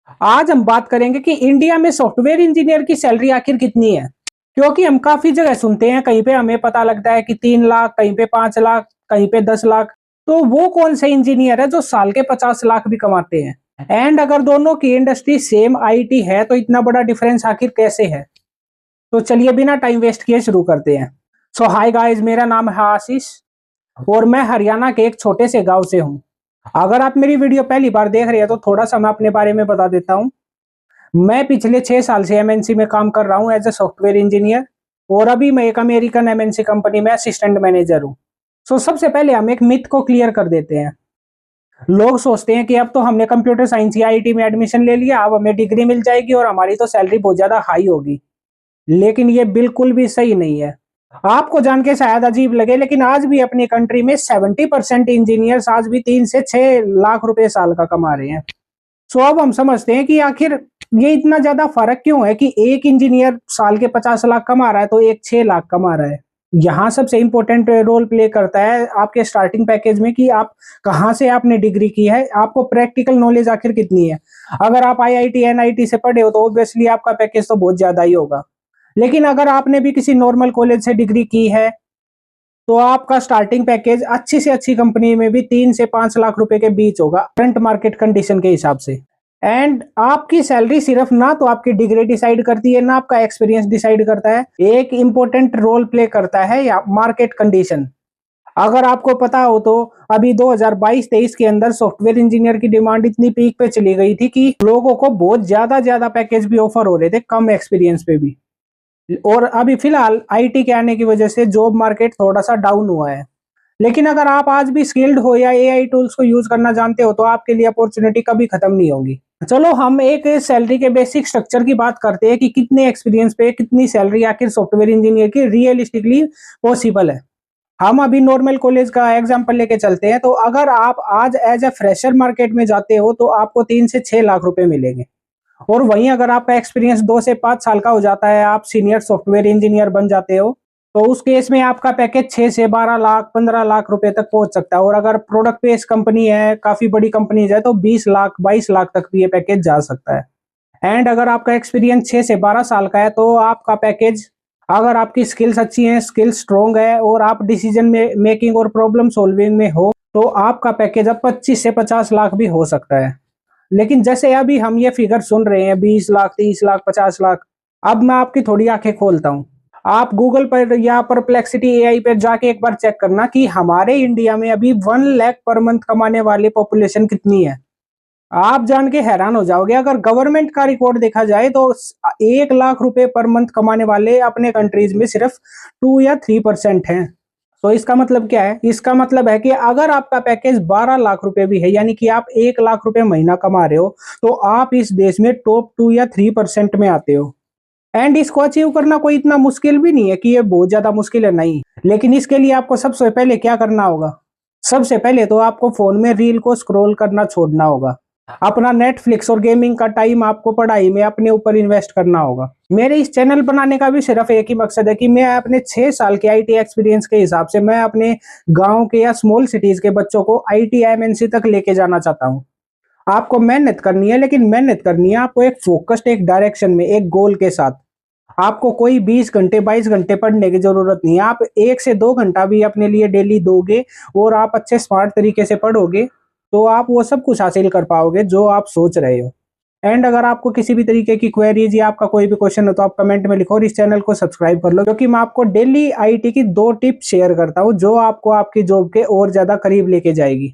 आज हम बात करेंगे कि इंडिया में सॉफ्टवेयर इंजीनियर की सैलरी आखिर कितनी है। क्योंकि हम काफी जगह सुनते हैं, कहीं पे हमें पता लगता है कि 3 लाख, कहीं पे 5 लाख, कहीं पे 10 लाख। तो वो कौन से इंजीनियर है जो साल के 50 लाख भी कमाते हैं? एंड अगर दोनों की इंडस्ट्री सेम आईटी है तो इतना बड़ा डिफरेंस आखिर कैसे है? तो चलिए बिना टाइम वेस्ट किए शुरू करते हैं। सो हाय गाइस, मेरा नाम है आशीष और मैं हरियाणा के एक छोटे से गांव से हूँ। अगर आप मेरी वीडियो पहली बार देख रहे हैं तो थोड़ा सा मैं अपने बारे में बता देता हूँ। मैं पिछले 6 साल से एमएनसी में काम कर रहा हूँ एज ए सॉफ्टवेयर इंजीनियर और अभी मैं एक अमेरिकन एमएनसी कंपनी में असिस्टेंट मैनेजर हूँ। सो सबसे पहले हम एक मिथ को क्लियर कर देते हैं। लोग सोचते हैं कि अब तो हमने कंप्यूटर साइंस या आईटी में एडमिशन ले लिया, अब हमें डिग्री मिल जाएगी और हमारी तो सैलरी बहुत ज्यादा हाई होगी। लेकिन ये बिल्कुल भी सही नहीं है। आपको जान के शायद अजीब लगे, लेकिन आज भी अपनी कंट्री में 70% इंजीनियर्स आज भी 3 से 6 लाख रुपए साल का कमा रहे हैं। सो अब हम समझते हैं कि आखिर ये इतना ज्यादा फर्क क्यों है कि एक इंजीनियर साल के 50 लाख कमा रहा है तो एक 6 लाख कमा रहा है। यहाँ सबसे इंपॉर्टेंट रोल प्ले करता है आपके स्टार्टिंग पैकेज में कि आप कहाँ से आपने डिग्री की है, आपको प्रैक्टिकल नॉलेज आखिर कितनी है। अगर आप आईआईटी एनआईटी से पढ़े हो तो ऑब्वियसली आपका पैकेज तो बहुत ज्यादा ही होगा। लेकिन अगर आपने भी किसी नॉर्मल कॉलेज से डिग्री की है तो आपका स्टार्टिंग पैकेज अच्छी से अच्छी कंपनी में भी 3 से 5 लाख रुपए के बीच होगा करंट मार्केट कंडीशन के हिसाब से। एंड आपकी सैलरी सिर्फ ना तो आपकी डिग्री डिसाइड करती है ना आपका एक्सपीरियंस डिसाइड करता है, एक इंपॉर्टेंट रोल प्ले करता है या मार्केट कंडीशन। अगर आपको पता हो तो अभी 2022-23 के अंदर सॉफ्टवेयर इंजीनियर की डिमांड इतनी पीक पे चली गई थी कि लोगों को बहुत ज्यादा पैकेज भी ऑफर हो रहे थे कम एक्सपीरियंस पे भी। और अभी फिलहाल आईटी के आने की वजह से जॉब मार्केट थोड़ा सा डाउन हुआ है। लेकिन अगर आप आज भी स्किल्ड हो या एआई टूल्स को यूज करना जानते हो तो आपके लिए अपॉर्चुनिटी कभी खत्म नहीं होगी। चलो हम एक सैलरी के बेसिक स्ट्रक्चर की बात करते हैं कि कितने एक्सपीरियंस पे कितनी सैलरी आखिर सॉफ्टवेयर इंजीनियर की रियलिस्टिकली पॉसिबल है। हम अभी नॉर्मल कॉलेज का एग्जांपल लेके चलते हैं। तो अगर आप आज एज ए फ्रेशर मार्केट में जाते हो तो आपको 3 से 6 लाख रुपए मिलेंगे। और वहीं अगर आपका एक्सपीरियंस 2 से 5 साल का हो जाता है, आप सीनियर सॉफ्टवेयर इंजीनियर बन जाते हो, तो उस केस में आपका पैकेज 6 से 12 लाख 15 लाख रुपए तक पहुंच सकता है। और अगर प्रोडक्ट बेस्ड कंपनी है, काफी बड़ी कंपनी है, तो 20 लाख 22 लाख तक भी ये पैकेज जा सकता है। एंड अगर आपका एक्सपीरियंस 6 से 12 साल का है तो आपका पैकेज, अगर आपकी स्किल्स अच्छी हैं, स्किल्स स्ट्रोंग है और आप डिसीजन में मेकिंग और प्रॉब्लम सॉल्विंग में हो, तो आपका पैकेज अब 25 से 50 लाख भी हो सकता है। लेकिन जैसे अभी हम ये फिगर सुन रहे हैं 20 लाख 30 लाख 50 लाख, अब मैं आपकी थोड़ी आंखें खोलता हूँ। आप गूगल पर या परप्लेक्सिटी एआई पर जाके एक बार चेक करना कि हमारे इंडिया में अभी 1 लाख पर मंथ कमाने वाली पॉपुलेशन कितनी है। आप जान के हैरान हो जाओगे। अगर गवर्नमेंट का रिकॉर्ड देखा जाए तो 1 लाख रुपए पर मंथ कमाने वाले अपने कंट्रीज में सिर्फ 2 या 3% हैं। तो इसका मतलब क्या है? इसका मतलब है कि अगर आपका पैकेज 12 लाख रुपए भी है, यानी कि आप 1 लाख रुपए महीना कमा रहे हो, तो आप इस देश में टॉप 2 या 3% में आते हो। एंड इसको अचीव करना कोई इतना मुश्किल भी नहीं है कि ये बहुत ज्यादा मुश्किल है, नहीं। लेकिन इसके लिए आपको सबसे पहले क्या करना होगा? सबसे पहले तो आपको फोन में रील को स्क्रॉल करना छोड़ना होगा। अपना नेटफ्लिक्स और गेमिंग का टाइम आपको पढ़ाई में अपने ऊपर इन्वेस्ट करना होगा। मेरे इस चैनल बनाने का भी सिर्फ एक ही मकसद है कि मैं अपने 6 साल के आईटी एक्सपीरियंस के हिसाब से मैं अपने गांव के या स्मॉल सिटीज के बच्चों को आईटी एमएनसी तक लेके जाना चाहता हूं। आपको मेहनत करनी है, लेकिन मेहनत करनी है आपको एक फोकस्ड, एक डायरेक्शन में, एक गोल के साथ। आपको कोई 20 घंटे 22 घंटे पढ़ने की जरूरत नहीं है। आप 1 से 2 घंटा भी अपने लिए डेली दोगे और आप अच्छे स्मार्ट तरीके से पढ़ोगे तो आप वो सब कुछ हासिल कर पाओगे जो आप सोच रहे हो। एंड अगर आपको किसी भी तरीके की क्वेरीज या आपका कोई भी क्वेश्चन हो तो आप कमेंट में लिखो और इस चैनल को सब्सक्राइब कर लो, क्योंकि मैं आपको डेली आईटी की 2 टिप्स शेयर करता हूँ जो आपको आपकी जॉब के और ज्यादा करीब लेके जाएगी।